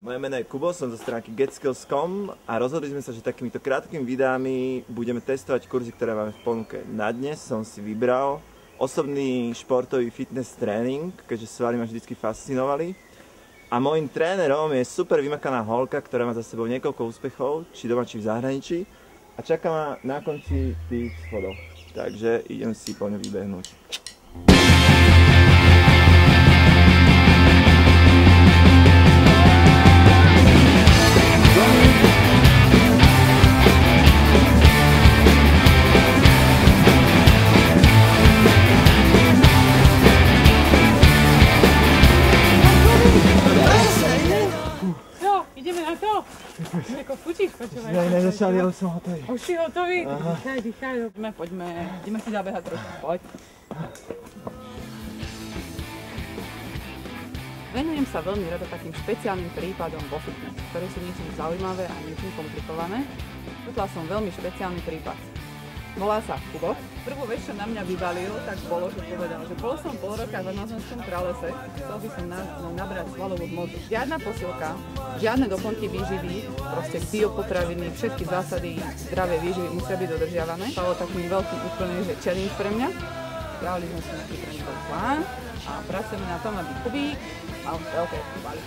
Moje meno je Kubo, som zo stránky getskills.com a rozhodli sme sa, že takýmito krátkými videami budeme testovať kurzy, ktoré máme v ponuke. Na dnes som si vybral osobný športový fitness tréning, keďže svaly ma vždycky fascinovali. A môjim trénerom je super vymakaná holka, ktorá má za sebou niekoľko úspechov, či doma, či v zahraničí. A čaká ma na konci tých schodov. Takže idem si po ňu vybehnúť. Ako fučíš, počúvaj. Nezačali, ale som hotový. Už si hotový? Dýchaj. Poďme, ideme si zabehať trošku, poď. Venujem sa veľmi rada takým špeciálnym prípadom vo fitness, ktoré sú niečím zaujímavé a niečím komplikované. Dostala som veľmi špeciálny prípad. Volá sa Kubo. Prvú vec, čo na mňa vybalil, tak bolo, že povedal, že bol som pol roka v amazonskom pralese, chcel by som nabrať svalovú hmotu. Žiadna posilka, žiadne doplnky výživy, proste biopotraviny, všetky zásady zdravej výživy musia byť dodržiavané. Stalo takým veľkým úplne, že challenge pre mňa. Spravili sme si nejaký tréningový plán a pracujeme na tom, aby Kubík mal veľké svaly.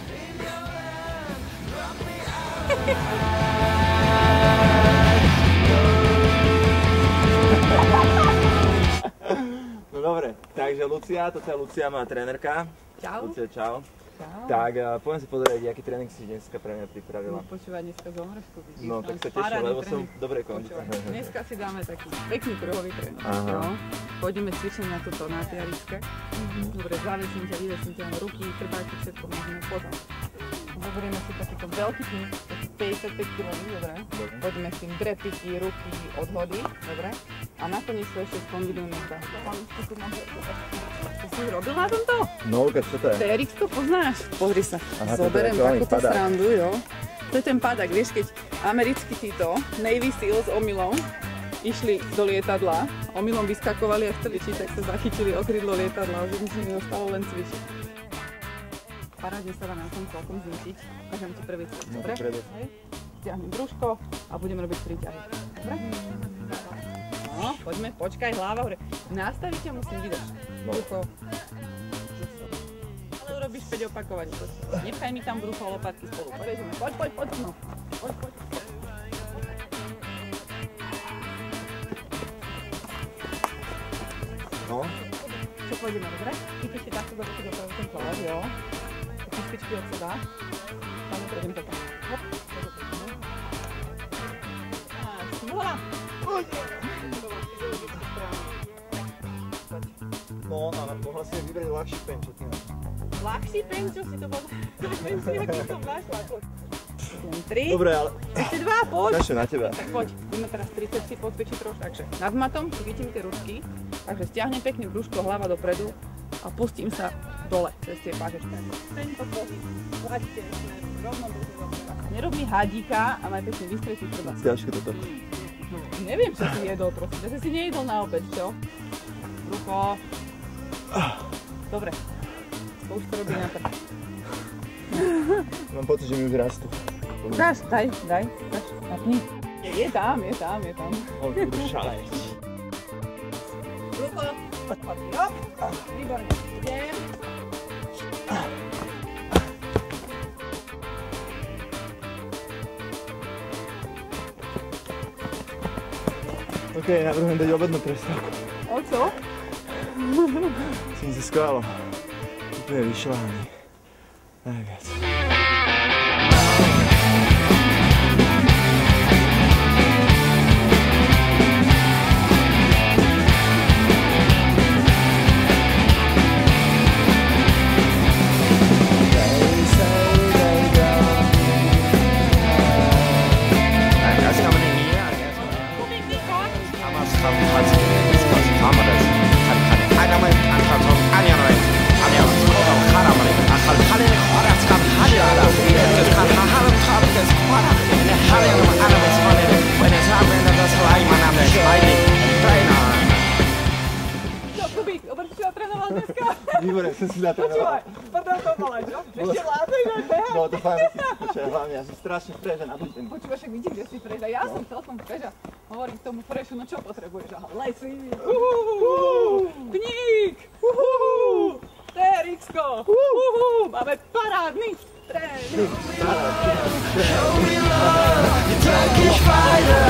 No dobre, takže Lucia, toto je Lucia, moja trénerka. Čau. Lucia, čau. Čau. Tak, poďme si pozrieť, aký tréning si dneska pre mňa pripravila. No počúvaj, dneska zomreš, Kubík. No tak sa teším, lebo som v dobrej kondícii. Dneska si dáme taký pekný kruhový tréning. Pôjdeme cvičiť na toto na tiaričke. Dobre, zavesím ťa, vyvesím ťa na ruky, chrbáky, všetko môžeme potom. Zoberieme si takýto veľký tým, 55 kg, dobre? Poďme s tým drepiky, ruky, odhody, dobre? A nakoniec to ešte skombinujeme sa. To si robil na tomto? No, ukáž, čo to je? TRX-ko poznáš? Pozri sa. Aha, zoberiem takúto srandu, jo. To je ten padak, vieš, keď americkí títo Navy Seals omylom išli do lietadla, omylom vyskakovali a chceli tak sa zachytili o krydlo lietadla, že mi ostalo len cvičiť. Parádne sa dá na tom celkom zničiť. Ukážem ti prvý cvik, dobre? Stiahnem brúško a budem robiť príťahy. Dobre? No, poďme, počkaj, hlava hore. Nastaviť ťa musím vydať. Brucho. Ale urobíš 5 opakovaní. Nepchaj mi tam brucho, lopatky spolu. Poď. No. Poď. No. Čo pôjdeme, dobre? Chytíš si takto do ten kláž, jo? Špičky od seba. Tam prejdem toto. Hop, toto prejdeme. Smola! No, ale mohla si vybrať ľahší pen, čo ty máš. Ľahší pen, čo si to povedal? Pen si, aký som našla. 3. Dobre, ale... Ešte 2, poď. Naše na teba. Tak poď, ideme teraz 30 si podcvičiť trošku. Takže nad matom chytím tie ručky. Takže stiahnem pekne brúško, hlava dopredu. A pustím sa dole cez tie pážečky. Tento pohyb, hladíte rovno do toho. Nerob mi hadíka a maj pekne vystretí treba. Ťažké toto. No, neviem, čo si jedol, prosím. Že si nejedol na obed, čo? Brucho. Dobre. To už to robí na prd. Mám pocit, že mi už rastú. Dáš, daj, napni. Je tam. Budú šalejť. Brucho. Hop. Výborne. Idem. OK, navrhujem dať obednú prestávku. O čo? Som si skvalo. Úplne vyšľahaný. Najviac. Kubík, obrť si natrénoval dneska. Výborne, som si natrénoval. Počúvaj, prdel to bolo, čo? Ešte vládnej na teha. Bolo to fajn, počuj, hlavne ja som strašne fresh a nabudený. Počúvaš, ak vidím, že si fresh a ja som celkom fresh a hovorím k tomu freshu, no čo potrebuješ? Aha, lesy, kníh, TRX-ko, máme parádny tréning. Show me love, you Turkish fighter,